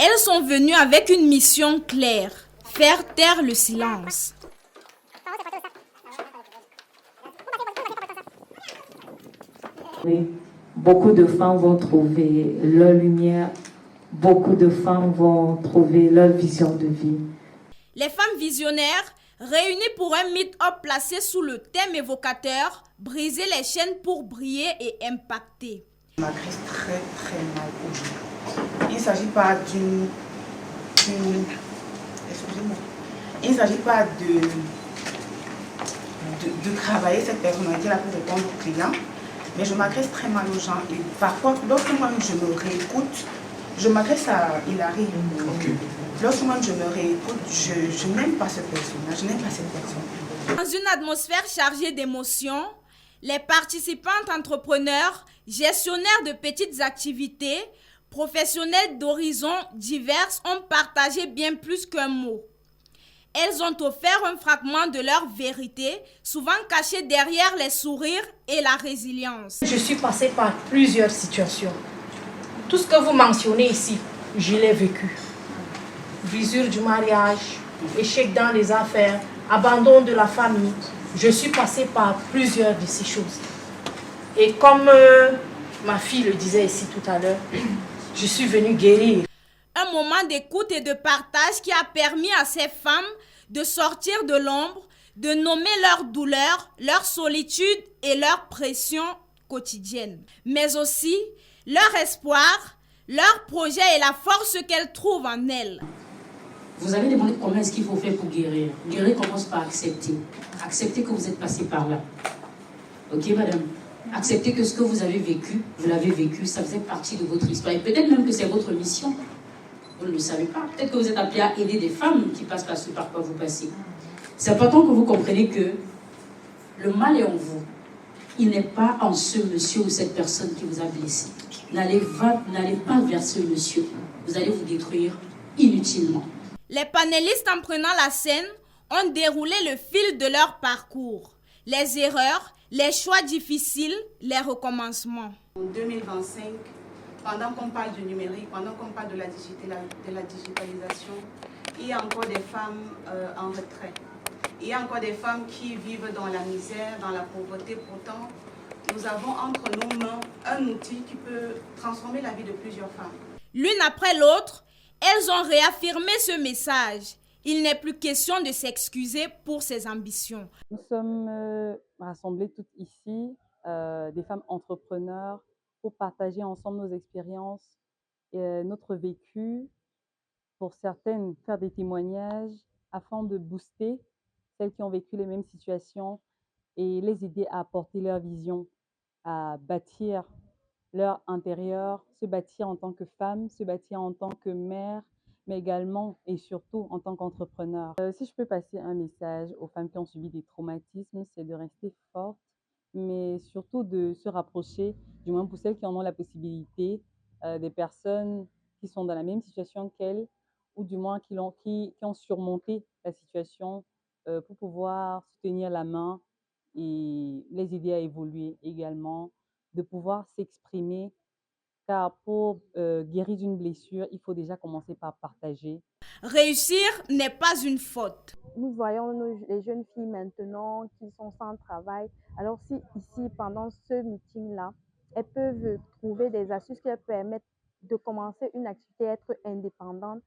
Elles sont venues avec une mission claire, faire taire le silence. Oui, beaucoup de femmes vont trouver leur lumière, beaucoup de femmes vont trouver leur vision de vie. Les femmes visionnaires, réunies pour un meet-up placé sous le thème évocateur, briser les chaînes pour briller et impacter. Ma crise très très mal aujourd'hui. Il ne s'agit pas excusez-moi. Il ne s'agit pas de travailler cette personnalité là pour répondre aux clients, mais je m'agresse très mal aux gens. Et parfois, lorsque moi-même je me réécoute, je m'agresse à Hilary. Okay. Lorsque moi je me réécoute, je n'aime pas ce personnage, je n'aime pas cette personne. Dans une atmosphère chargée d'émotions, les participantes entrepreneurs, gestionnaires de petites activités, professionnels d'horizons divers ont partagé bien plus qu'un mot. Elles ont offert un fragment de leur vérité, souvent cachée derrière les sourires et la résilience. Je suis passée par plusieurs situations. Tout ce que vous mentionnez ici, je l'ai vécu. Brisure du mariage, échec dans les affaires, abandon de la famille. Je suis passée par plusieurs de ces choses. Et comme ma fille le disait ici tout à l'heure, je suis venue guérir. Un moment d'écoute et de partage qui a permis à ces femmes de sortir de l'ombre, de nommer leur douleur, leur solitude et leur pression quotidienne. Mais aussi leur espoir, leur projet et la force qu'elles trouvent en elles. Vous avez demandé comment est-ce qu'il faut faire pour guérir. Guérir commence par accepter. Accepter que vous êtes passé par là. Ok, madame? Accepter que ce que vous avez vécu, vous l'avez vécu, ça faisait partie de votre histoire. Et peut-être même que c'est votre mission. Vous ne le savez pas. Peut-être que vous êtes appelé à aider des femmes qui passent par ce par quoi vous passez. C'est important que vous compreniez que le mal est en vous. Il n'est pas en ce monsieur ou cette personne qui vous a blessé. N'allez pas vers ce monsieur. Vous allez vous détruire inutilement. Les panélistes, en prenant la scène, ont déroulé le fil de leur parcours. Les erreurs, les choix difficiles, les recommencements. En 2025, pendant qu'on parle du numérique, pendant qu'on parle de la digitalisation, il y a encore des femmes en retrait. Il y a encore des femmes qui vivent dans la misère, dans la pauvreté. Pourtant, nous avons entre nos mains un outil qui peut transformer la vie de plusieurs femmes. L'une après l'autre, elles ont réaffirmé ce message. Il n'est plus question de s'excuser pour ses ambitions. Nous sommes rassemblées toutes ici, des femmes entrepreneurs, pour partager ensemble nos expériences, notre vécu, pour certaines faire des témoignages afin de booster celles qui ont vécu les mêmes situations et les aider à apporter leur vision, à bâtir leur intérieur, se bâtir en tant que femme, se bâtir en tant que mère, mais également et surtout en tant qu'entrepreneur. Si je peux passer un message aux femmes qui ont subi des traumatismes, c'est de rester fortes, mais surtout de se rapprocher, du moins pour celles qui en ont la possibilité, des personnes qui sont dans la même situation qu'elles, ou du moins qui ont surmonté la situation pour pouvoir se tenir la main et les aider à évoluer également, de pouvoir s'exprimer, car pour guérir d'une blessure, il faut déjà commencer par partager. Réussir n'est pas une faute. Nous voyons les jeunes filles maintenant qui sont sans travail. Alors si ici, pendant ce meeting-là, elles peuvent trouver des astuces qui leur permettent de commencer une activité, être indépendantes.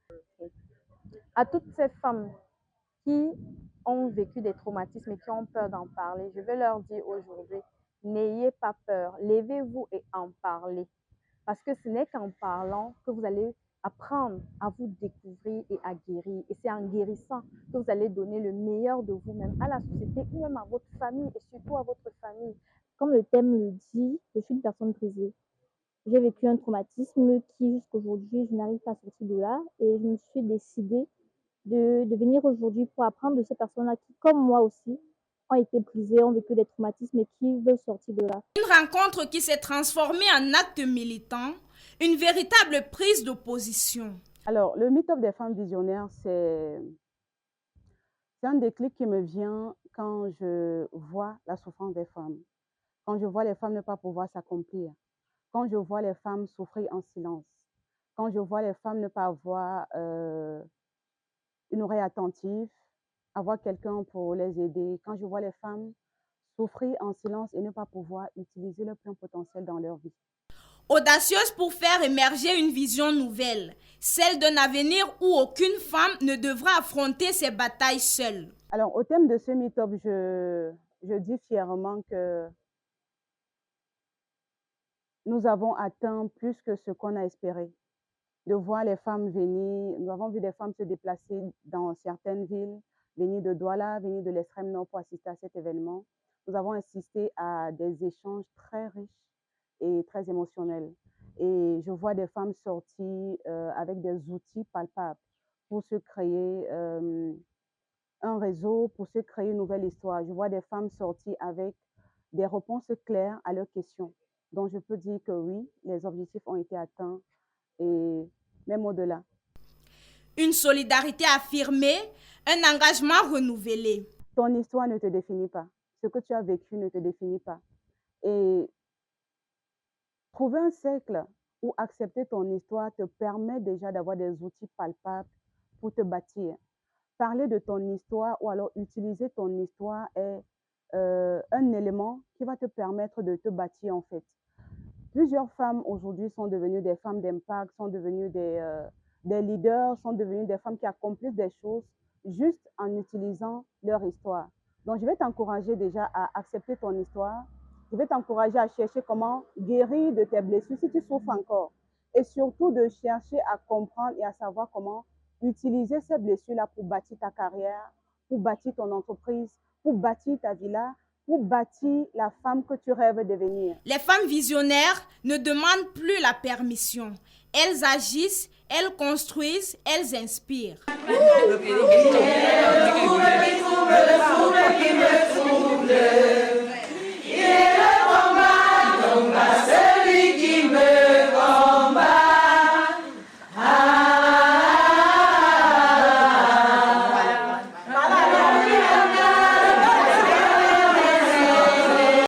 À toutes ces femmes qui ont vécu des traumatismes et qui ont peur d'en parler, je vais leur dire aujourd'hui, n'ayez pas peur, levez-vous et en parlez. Parce que ce n'est qu'en parlant que vous allez apprendre à vous découvrir et à guérir. Et c'est en guérissant que vous allez donner le meilleur de vous-même à la société ou même à votre famille et surtout à votre famille. Comme le thème le dit, je suis une personne brisée. J'ai vécu un traumatisme qui, jusqu'aujourd'hui, je n'arrive pas à sortir de là. Et je me suis décidée de venir aujourd'hui pour apprendre de ces personnes-là qui, comme moi aussi, ont été brisées, ont vécu des traumatismes et qui veulent sortir de là. Une rencontre qui s'est transformée en acte militant, une véritable prise de position. Alors, le meet-up des femmes visionnaires, c'est un déclic qui me vient quand je vois la souffrance des femmes, quand je vois les femmes ne pas pouvoir s'accomplir, quand je vois les femmes souffrir en silence, Quand je vois les femmes ne pas avoir une oreille attentive, avoir quelqu'un pour les aider, quand je vois les femmes souffrir en silence et ne pas pouvoir utiliser leur plein potentiel dans leur vie. Audacieuse pour faire émerger une vision nouvelle, celle d'un avenir où aucune femme ne devra affronter ses batailles seule. Alors, au thème de ce meet-up, je dis fièrement que nous avons atteint plus que ce qu'on a espéré. De voir les femmes venir, nous avons vu des femmes se déplacer dans certaines villes, venir de Douala, venir de l'extrême nord pour assister à cet événement. Nous avons assisté à des échanges très riches et très émotionnels. Et je vois des femmes sortir avec des outils palpables pour se créer un réseau, pour se créer une nouvelle histoire. Je vois des femmes sortir avec des réponses claires à leurs questions. Donc je peux dire que oui, les objectifs ont été atteints et même au-delà. Une solidarité affirmée, un engagement renouvelé. Ton histoire ne te définit pas. Ce que tu as vécu ne te définit pas. Et trouver un cercle où accepter ton histoire te permet déjà d'avoir des outils palpables pour te bâtir. Parler de ton histoire ou alors utiliser ton histoire est un élément qui va te permettre de te bâtir en fait. Plusieurs femmes aujourd'hui sont devenues des femmes d'impact, sont devenues des leaders, sont devenues des femmes qui accomplissent des choses juste en utilisant leur histoire. Donc, je vais t'encourager déjà à accepter ton histoire. Je vais t'encourager à chercher comment guérir de tes blessures si tu souffres encore. Et surtout de chercher à comprendre et à savoir comment utiliser ces blessures-là pour bâtir ta carrière, pour bâtir ton entreprise, pour bâtir ta villa, pour bâtir la femme que tu rêves de devenir. Les femmes visionnaires ne demandent plus la permission. Elles agissent, elles construisent, elles inspirent.